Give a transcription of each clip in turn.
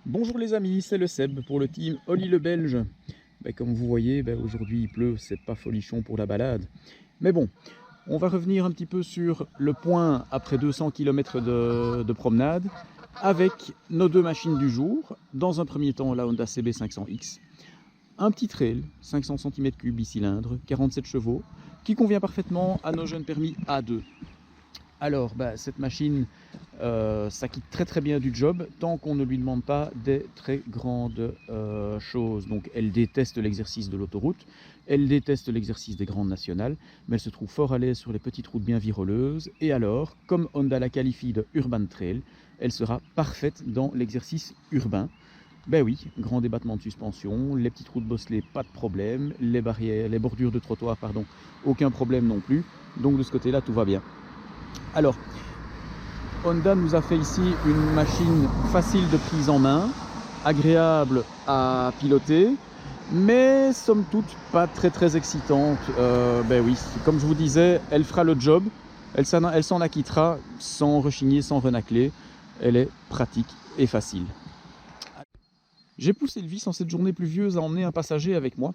Bonjour les amis, c'est le Seb pour le team Oli le Belge. Comme vous voyez, aujourd'hui il pleut, c'est pas folichon pour la balade. Mais bon, on va revenir un petit peu sur le point après 200 km de promenade avec nos deux machines du jour. Dans un premier temps, la Honda CB500X. Un petit trail, 500 cm3 bicylindre, 47 chevaux, qui convient parfaitement à nos jeunes permis A2. Alors, cette machine s'acquitte très bien du job tant qu'on ne lui demande pas des très grandes choses. Donc elle déteste l'exercice de l'autoroute, elle déteste l'exercice des grandes nationales, mais elle se trouve fort à l'aise sur les petites routes bien viroleuses. Et alors, comme Honda la qualifie de Urban Trail, elle sera parfaite dans l'exercice urbain. Ben oui, grand débattement de suspension, les petites routes bosselées, pas de problème, les barrières, les bordures de trottoir, pardon, aucun problème non plus. Donc de ce côté-là, tout va bien. Alors, Honda nous a fait ici une machine facile de prise en main, agréable à piloter, mais somme toute pas très excitante. Oui, comme je vous disais, elle fera le job, elle s'en acquittera sans rechigner, sans renacler. Elle est pratique et facile. J'ai poussé le vice en cette journée pluvieuse à emmener un passager avec moi.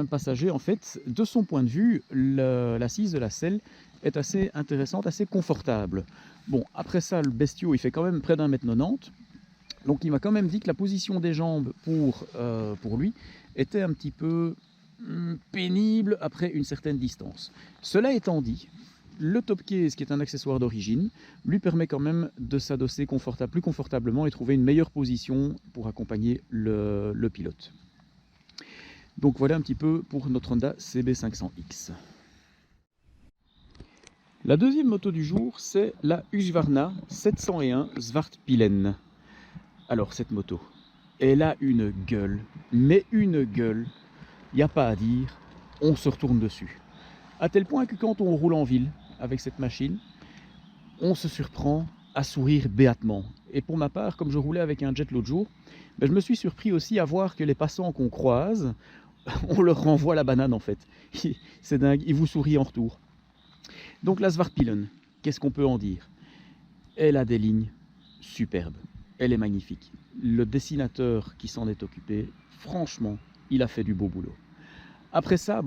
Passager, en fait, de son point de vue, l'assise de la selle est assez intéressante, assez confortable. Bon, après ça, le bestiau, il fait quand même près d'1,90 m. Donc il m'a quand même dit que la position des jambes pour lui était un petit peu pénible après une certaine distance. Cela étant dit, le top case, qui est un accessoire d'origine, lui permet quand même de s'adosser plus confortablement et trouver une meilleure position pour accompagner le pilote. Donc voilà un petit peu pour notre Honda CB500X. La deuxième moto du jour, c'est la Husqvarna 701 Svartpilen. Alors cette moto, elle a une gueule, mais une gueule, il n'y a pas à dire, on se retourne dessus. À tel point que quand on roule en ville avec cette machine, on se surprend à sourire béatement. Et pour ma part, comme je roulais avec un jet l'autre jour, je me suis surpris aussi à voir que les passants qu'on croise, on leur renvoie la banane en fait. C'est dingue, ils vous sourient en retour. Donc la Svartpilen, qu'est-ce qu'on peut en dire? Elle a des lignes superbes, elle est magnifique. Le dessinateur qui s'en est occupé, franchement, il a fait du beau boulot. Après ça,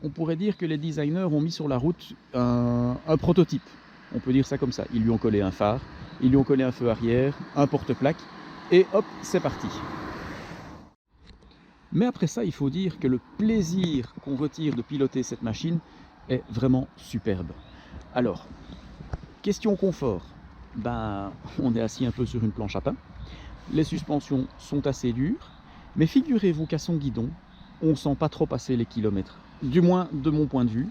on pourrait dire que les designers ont mis sur la route un prototype. On peut dire ça comme ça. Ils lui ont collé un phare, ils lui ont collé un feu arrière, un porte-plaque, et hop, c'est parti. Mais après ça, il faut dire que le plaisir qu'on retire de piloter cette machine est vraiment superbe. Alors, question confort. On est assis un peu sur une planche à pain. Les suspensions sont assez dures, mais figurez-vous qu'à son guidon, on ne sent pas trop passer les kilomètres. Du moins de mon point de vue,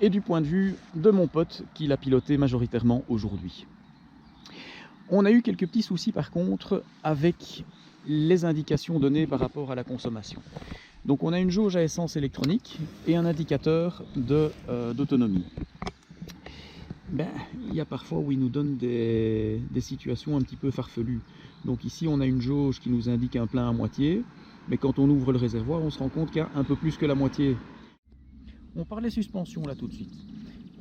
et du point de vue de mon pote qui l'a piloté majoritairement aujourd'hui. On a eu quelques petits soucis par contre avec les indications données par rapport à la consommation. Donc on a une jauge à essence électronique et un indicateur d'autonomie. Il y a parfois où il nous donne des situations un petit peu farfelues. Donc ici on a une jauge qui nous indique un plein à moitié, mais quand on ouvre le réservoir, on se rend compte qu'il y a un peu plus que la moitié. On parlait suspension là tout de suite.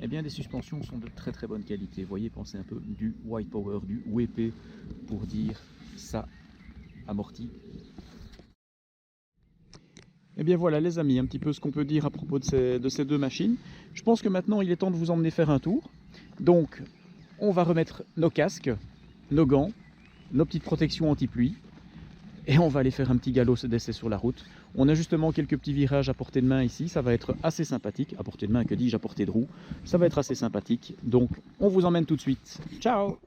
Eh bien, les suspensions sont de très bonne qualité. Vous voyez, pensez un peu du White Power, du WP, pour dire ça amortit. Eh bien voilà les amis, un petit peu ce qu'on peut dire à propos de ces deux machines. Je pense que maintenant il est temps de vous emmener faire un tour. Donc, on va remettre nos casques, nos gants, nos petites protections anti-pluie. Et on va aller faire un petit galop d'essai sur la route. On a justement quelques petits virages à portée de main ici, ça va être assez sympathique. À portée de main, que dis-je, à portée de roue. Ça va être assez sympathique. Donc, on vous emmène tout de suite. Ciao!